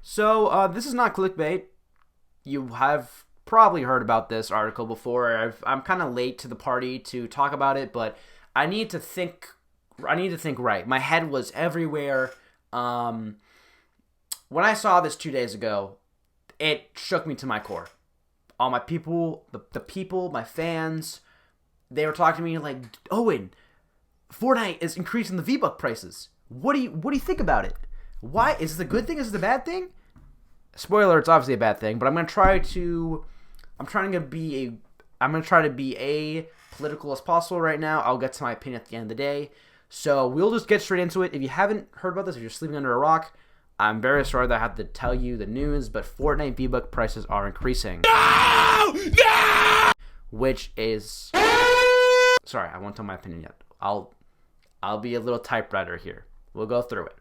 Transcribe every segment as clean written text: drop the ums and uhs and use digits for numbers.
So this is not clickbait. You have probably heard about this article before. I'm kind of late to the party to talk about it, but I need to think. I need to think right. My head was everywhere. When I saw this 2 days ago, it shook me to my core. All my people, the people, my fans, they were talking to me like, Owen, Fortnite is increasing the V-Buck prices. What do you think about it? Why is this a good thing? Is this a bad thing? Spoiler: it's obviously a bad thing. But I'm gonna try to be a political as possible right now. I'll get to my opinion at the end of the day. So we'll just get straight into it. If you haven't heard about this, if you're sleeping under a rock, I'm very sorry that I have to tell you the news, but Fortnite V-Buck prices are increasing. No! No! Which is... Sorry, I won't tell my opinion yet. I'll be a little typewriter here. We'll go through it.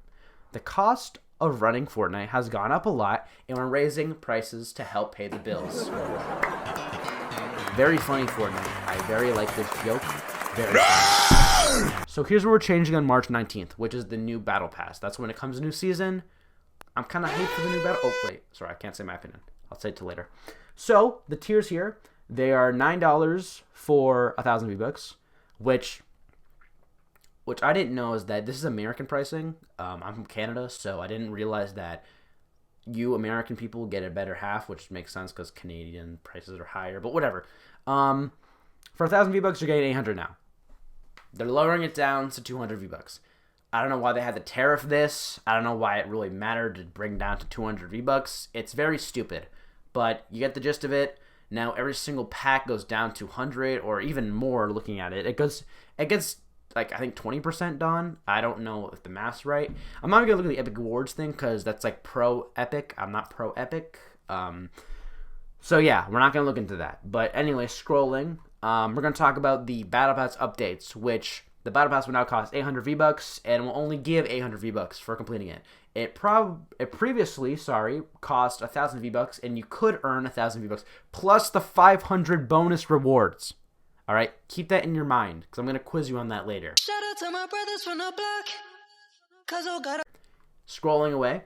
The cost of running Fortnite has gone up a lot, and we're raising prices to help pay the bills. Very funny, Fortnite. I very like this joke. Very funny. So here's what we're changing on March 19th, which is the new Battle Pass. That's when it comes to new season. I'm kind of hyped for the new Battle... Oh, wait. Sorry, I can't say my opinion. I'll say it till later. So, the tiers here, they are $9 for 1,000 V-Bucks, which I didn't know is that this is American pricing. I'm from Canada, so I didn't realize that you American people get a better half, which makes sense because Canadian prices are higher, but whatever. For 1,000 V-Bucks, you're getting 800 now. They're lowering it down to 200 V-Bucks. I don't know why they had to tariff this. I don't know why it really mattered to bring down to 200 V-Bucks. It's very stupid, but you get the gist of it. Now every single pack goes down to 100 or even more looking at it. It gets like, I think 20% done. I don't know if the math's right. I'm not going to look at the Epic Awards thing because that's like pro-Epic. I'm not pro-Epic. So yeah, we're not going to look into that. But anyway, scrolling, we're going to talk about the Battle Pass updates, which the Battle Pass will now cost 800 V-Bucks and will only give 800 V-Bucks for completing it. It previously cost 1,000 V-Bucks, and you could earn 1,000 V-Bucks plus the 500 bonus rewards. All right, keep that in your mind because I'm gonna quiz you on that later. Shout out to my brothers from the block, 'cause I got. Scrolling away,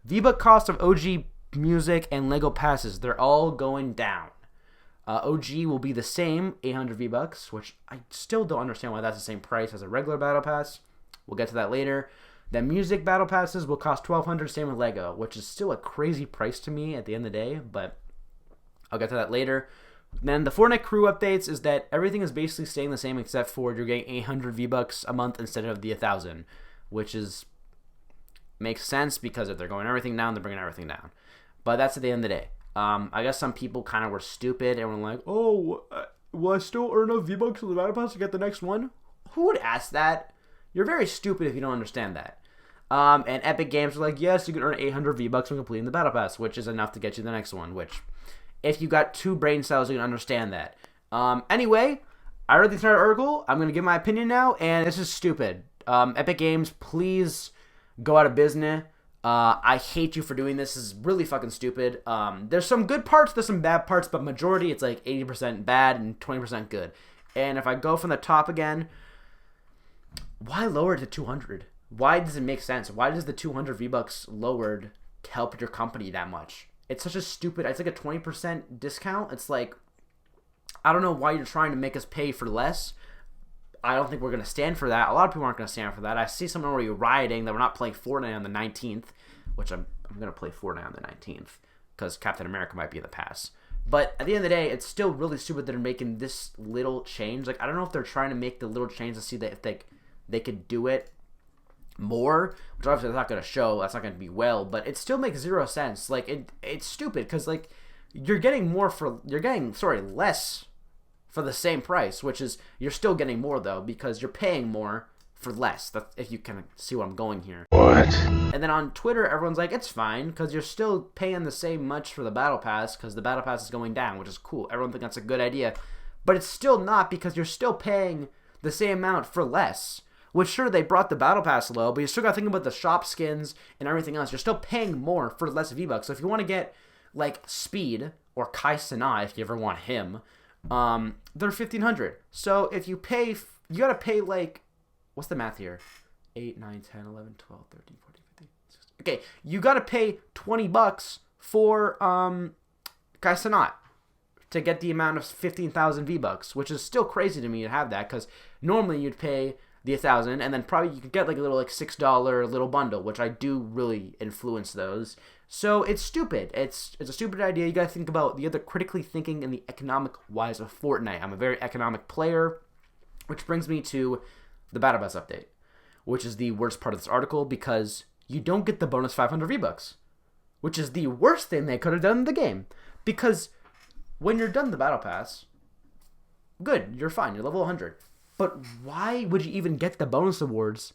V-Buck cost of OG music and Lego passes, they're all going down. OG will be the same, 800 V-Bucks, which I still don't understand why that's the same price as a regular Battle Pass. We'll get to that later. The music Battle Passes will cost 1,200, same with Lego, which is still a crazy price to me at the end of the day, but I'll get to that later. Then the Fortnite crew updates is that everything is basically staying the same except for you're getting 800 V-Bucks a month instead of the 1,000, which makes sense because if they're going everything down, they're bringing everything down. But that's at the end of the day. I guess some people kind of were stupid and were like, oh, will I still earn enough V-Bucks for the Battle Pass to get the next one? Who would ask that? You're very stupid if you don't understand that. And Epic Games are like, yes, you can earn 800 V-Bucks when completing the Battle Pass, which is enough to get you the next one, which, if you got two brain cells, you can understand that. Anyway, I read the entire article. I'm going to give my opinion now, and this is stupid. Epic Games, please go out of business. I hate you for doing this. This is really fucking stupid. There's some good parts, there's some bad parts, but majority, it's like 80% bad and 20% good. And if I go from the top again, why lower it to 200? Why does it make sense? Why does the 200 V-Bucks lowered help your company that much? It's such a stupid... It's like a 20% discount. It's like... I don't know why you're trying to make us pay for less. I don't think we're going to stand for that. A lot of people aren't going to stand for that. I see someone already rioting that we're not playing Fortnite on the 19th, which I'm going to play Fortnite on the 19th because Captain America might be in the pass. But at the end of the day, it's still really stupid that they're making this little change. Like, I don't know if they're trying to make the little change to see that if they could do it more, which obviously that's not going to show. That's not going to be well, but it still makes zero sense. Like, it's stupid because, like, you're getting less for the same price, which is, you're still getting more, though, because you're paying more for less. That's, if you kind of see what I'm going here. What? And then on Twitter, everyone's like, it's fine, because you're still paying the same much for the Battle Pass, because the Battle Pass is going down, which is cool. Everyone thinks that's a good idea. But it's still not, because you're still paying the same amount for less. Which, sure, they brought the Battle Pass low, but you still got to think about the shop skins and everything else. You're still paying more for less V-Bucks. So if you want to get, like, Speed, or Kai Cenat, if you ever want him, they're 1,500. So if you pay, you gotta pay like, what's the math here? 8, 9, 10, 11, 12, 13, 14, 15, 16. Okay, you got to pay $20 for Kaisanat to get the amount of 15,000 V-Bucks, which is still crazy to me to have that, because normally you'd pay the 1,000, and then probably you could get like a little like $6 little bundle, which I do really influence those. So it's stupid. It's a stupid idea. You gotta think about the other critically thinking and the economic wise of Fortnite. I'm a very economic player, which brings me to the Battle Pass update, which is the worst part of this article, because you don't get the bonus 500 V-Bucks, which is the worst thing they could have done in the game. Because when you're done the Battle Pass, good, you're fine, you're level 100. But why would you even get the bonus awards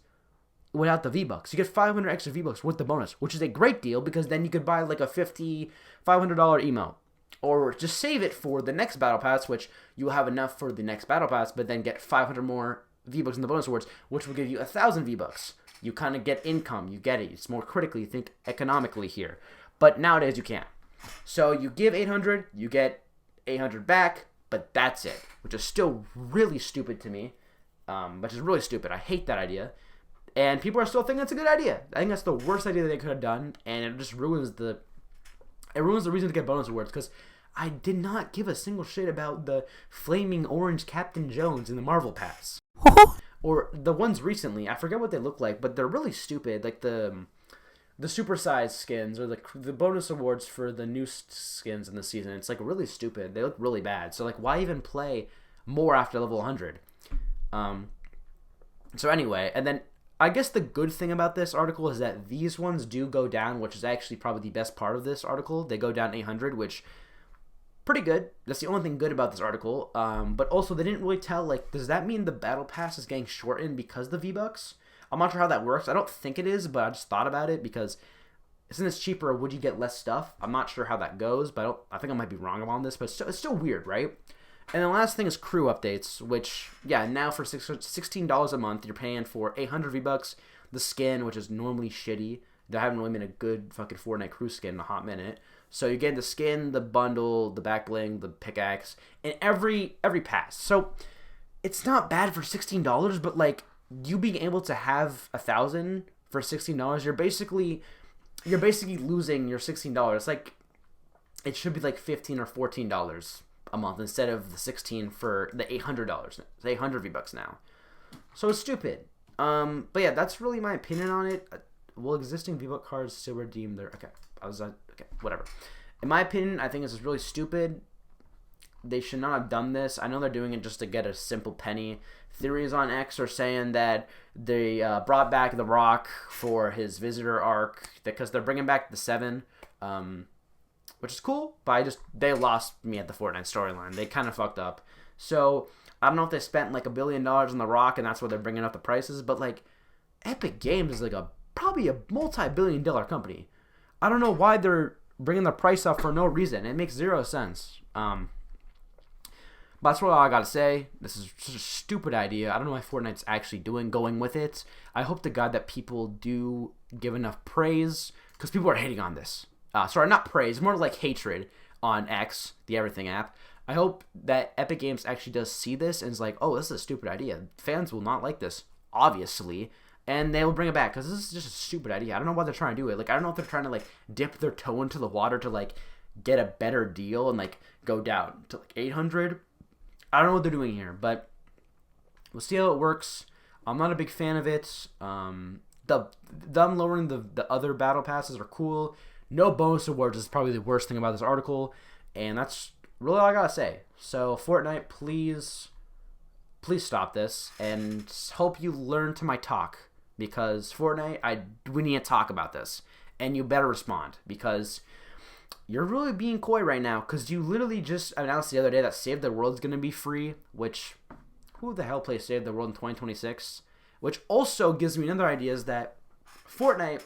without the V-Bucks? You get 500 extra V-Bucks with the bonus, which is a great deal, because then you could buy like a $500 emote. Or just save it for the next Battle Pass, which you will have enough for the next Battle Pass, but then get 500 more V-Bucks in the bonus awards, which will give you 1,000 V-Bucks. You kind of get income. You get it. It's more critically, think economically here. But nowadays you can't. So you give 800, you get 800 back, but that's it, which is still really stupid to me, which is really stupid. I hate that idea, and people are still thinking it's a good idea. I think that's the worst idea that they could have done, and it just ruins the reason to get bonus awards, because I did not give a single shit about the flaming orange Captain Jones in the Marvel Pass. Or the ones recently, I forget what they look like, but they're really stupid, like the supersized skins, or the bonus awards for the new skins in the season. It's like really stupid. They look really bad. So like, why even play more after level 100? So anyway, and then I guess the good thing about this article is that these ones do go down, which is actually probably the best part of this article. They go down 800, which pretty good. That's the only thing good about this article. But also they didn't really tell, like, does that mean the battle pass is getting shortened because of the V-Bucks? I'm not sure how that works. I don't think it is, but I just thought about it, because isn't this cheaper, or would you get less stuff? I'm not sure how that goes, but I think I might be wrong on this, but it's still weird, right? And the last thing is crew updates, which, yeah, now for $16 a month, you're paying for 800 V-Bucks, the skin, which is normally shitty. There haven't really been a good fucking Fortnite crew skin in a hot minute. So you get the skin, the bundle, the back bling, the pickaxe, and every pass. So it's not bad for $16, but like, you being able to have 1,000 for $16, you're basically losing your $16. It's like, it should be like $15 or $14 a month instead of the 16 for the $800. It's 800 V-Bucks now. So it's stupid. But yeah, that's really my opinion on it. Will existing V-Buck cards still redeem their... Okay, whatever. In my opinion, I think this is really stupid. They should not have done this. I know they're doing it just to get a simple penny. Theories on X are saying that they brought back The Rock for his visitor arc, because they're bringing back the 7, which is cool, but they lost me at the Fortnite storyline. They kind of fucked up. So I don't know if they spent like $1 billion on The Rock and that's why they're bringing up the prices, but like, Epic Games is like probably a multi-billion-dollar company. I don't know why they're bringing the price up for no reason. It makes zero sense. But that's what I gotta say. This is such a stupid idea. I don't know why Fortnite's actually going with it. I hope to God that people do give enough praise, because people are hating on this. Sorry, not praise, more like hatred on X, the Everything app. I hope that Epic Games actually does see this and is like, oh, this is a stupid idea. Fans will not like this, obviously, and they will bring it back, because this is just a stupid idea. I don't know why they're trying to do it. Like, I don't know if they're trying to like dip their toe into the water to like get a better deal and like go down to like 800. I don't know what they're doing here, but we'll see how it works. I'm not a big fan of it. Them lowering the other battle passes are cool. No bonus awards is probably the worst thing about this article, and that's really all I gotta say. So Fortnite, please stop this, and hope you learn to my talk, because Fortnite, we need to talk about this, and you better respond, because you're really being coy right now, because you literally just announced the other day that Save the World's going to be free, which, who the hell plays Save the World in 2026? Which also gives me another idea, is that Fortnite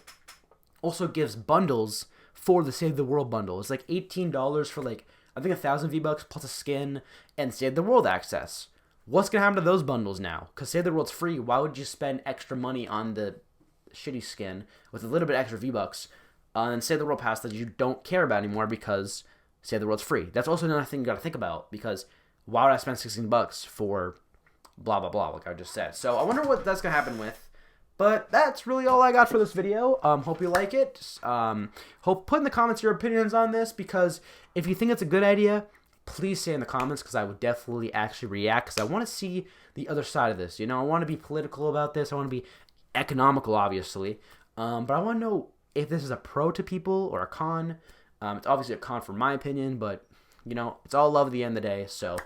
also gives bundles for the Save the World bundle. It's like $18 for like, I think 1,000 V-Bucks plus a skin and Save the World access. What's going to happen to those bundles now? Because Save the World's free, why would you spend extra money on the shitty skin with a little bit extra V-Bucks and Save the World pass that you don't care about anymore because Save the World's free? That's also another thing you got to think about, because why would I spend $16 for blah, blah, blah, like I just said? So I wonder what that's going to happen with. But that's really all I got for this video. Hope you like it. Put in the comments your opinions on this, because if you think it's a good idea, please say in the comments, because I would definitely actually react, because I want to see the other side of this. You know, I want to be political about this. I want to be economical, obviously. But I want to know if this is a pro to people or a con. It's obviously a con for my opinion, but, you know, it's all love at the end of the day. So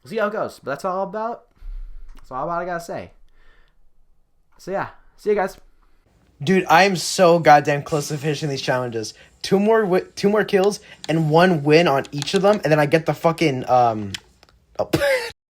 we'll see how it goes. But that's all I got to say. So, yeah. See you guys. Dude, I am so goddamn close to finishing these challenges. Two more kills and 1 win on each of them, and then I get the fucking